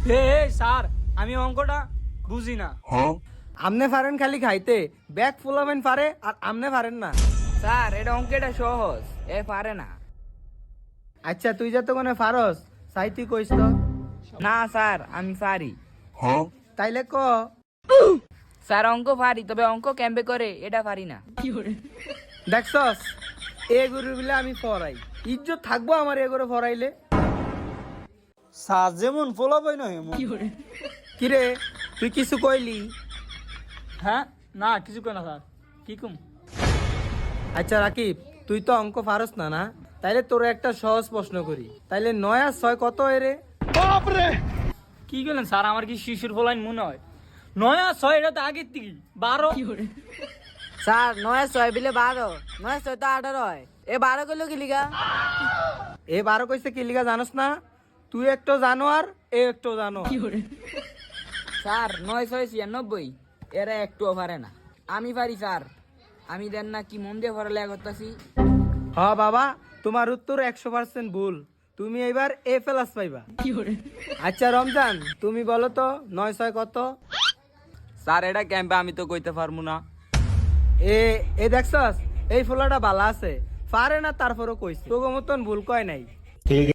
Sir আমি অঙ্কটা বুঝি না। আমনে পারেন খালি খাইতে, ব্যাগ ফুলাবেন পারে আর আমনে পারেন না। স্যার এটা অঙ্কটা সহজ, এ পারে না। আচ্ছা তুই যত কোনে পারস সাইতি কইস তো। না স্যার আমি পারি। তাইলে ক। স্যার অঙ্ক পারি, তবে অঙ্ক ক্যাম্পে করে এটা পারি না। দেখছস এ গুরু বলে আমি পড়াই, ইজ্জত থাকবো আমার এ করে পড়াইলে। স্যার যেমন ফলাবই না এমন। কিরে তুই কিছু কইলি? হ্যাঁ না কিছু কই না স্যার, কি কম? আচ্ছা রাকিব, তুই তো অঙ্ক পারস না না, তাইলে তোর একটা সহজ প্রশ্ন করি। তাইলে 9 আর 6 কত হয় রে? কি করলেন স্যার, আমার কি শিশুর ফলাইন মনে হয়? 9 আর 6 এটা তো আগের থেকে 12। স্যার 9 6 বিলে 12, 9 6 তো 18 হয়, এ 12 করলো কি লিগা? এ 12 কইছে কি লিগা জানোস না? তুই একটু জানো আর এ একটু জানো। স্যার 9 6 96, এরা একটুও পারে না। আমি পারি স্যার, আমি দেন না কি মন দিয়ে পড়ালেখা করতেছি। হ বাবা, তোমার উত্তর 100% ভুল, তুমি এবার এ প্লাস পাইবা। আচ্ছা রমজান, তুমি বলো তো 9 6 কত? স্যার এটা ক্যাম্পে আমি তো কইতে পারবো না। এ এ দেখছস এই ফোলাটা বালা আছে, পারে না তারপরও কইছে, তোর মতন ভুল কয় নাই।